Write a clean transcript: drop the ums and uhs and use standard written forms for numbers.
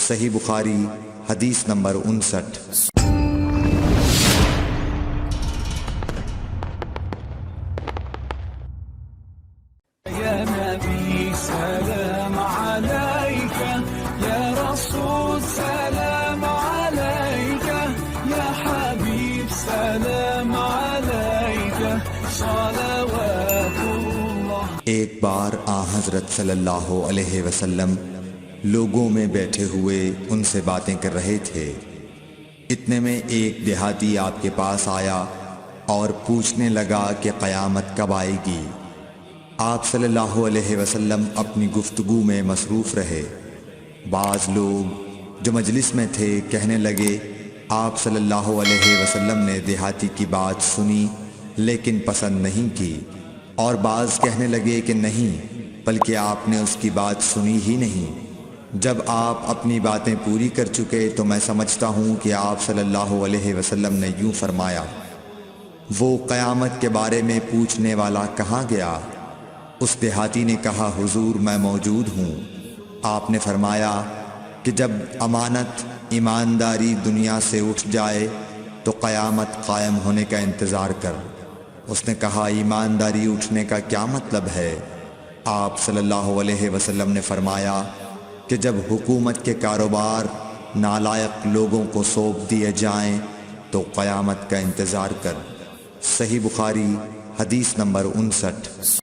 صحیح بخاری حدیث نمبر 59۔ يا نبي سلام عليك، يا رسول سلام عليك، يا حبيب سلام عليك، صلوات الله۔ ایک بار آن حضرت صلی اللہ علیہ وسلم لوگوں میں بیٹھے ہوئے ان سے باتیں کر رہے تھے۔ اتنے میں ایک دیہاتی آپ کے پاس آیا اور پوچھنے لگا کہ قیامت کب آئے گی۔ آپ صلی اللہ علیہ وسلم اپنی گفتگو میں مصروف رہے۔ بعض لوگ جو مجلس میں تھے کہنے لگے آپ صلی اللہ علیہ وسلم نے دیہاتی کی بات سنی لیکن پسند نہیں کی، اور بعض کہنے لگے کہ نہیں بلکہ آپ نے اس کی بات سنی ہی نہیں۔ جب آپ اپنی باتیں پوری کر چکے تو میں سمجھتا ہوں کہ آپ صلی اللہ علیہ وسلم نے یوں فرمایا، وہ قیامت کے بارے میں پوچھنے والا کہاں گیا؟ اس دیہاتی نے کہا حضور میں موجود ہوں۔ آپ نے فرمایا کہ جب امانت ایمانداری دنیا سے اٹھ جائے تو قیامت قائم ہونے کا انتظار کر۔ اس نے کہا ایمانداری اٹھنے کا کیا مطلب ہے؟ آپ صلی اللہ علیہ وسلم نے فرمایا کہ جب حکومت کے کاروبار نالائق لوگوں کو سونپ دیے جائیں تو قیامت کا انتظار کر۔ صحیح بخاری حدیث نمبر 59۔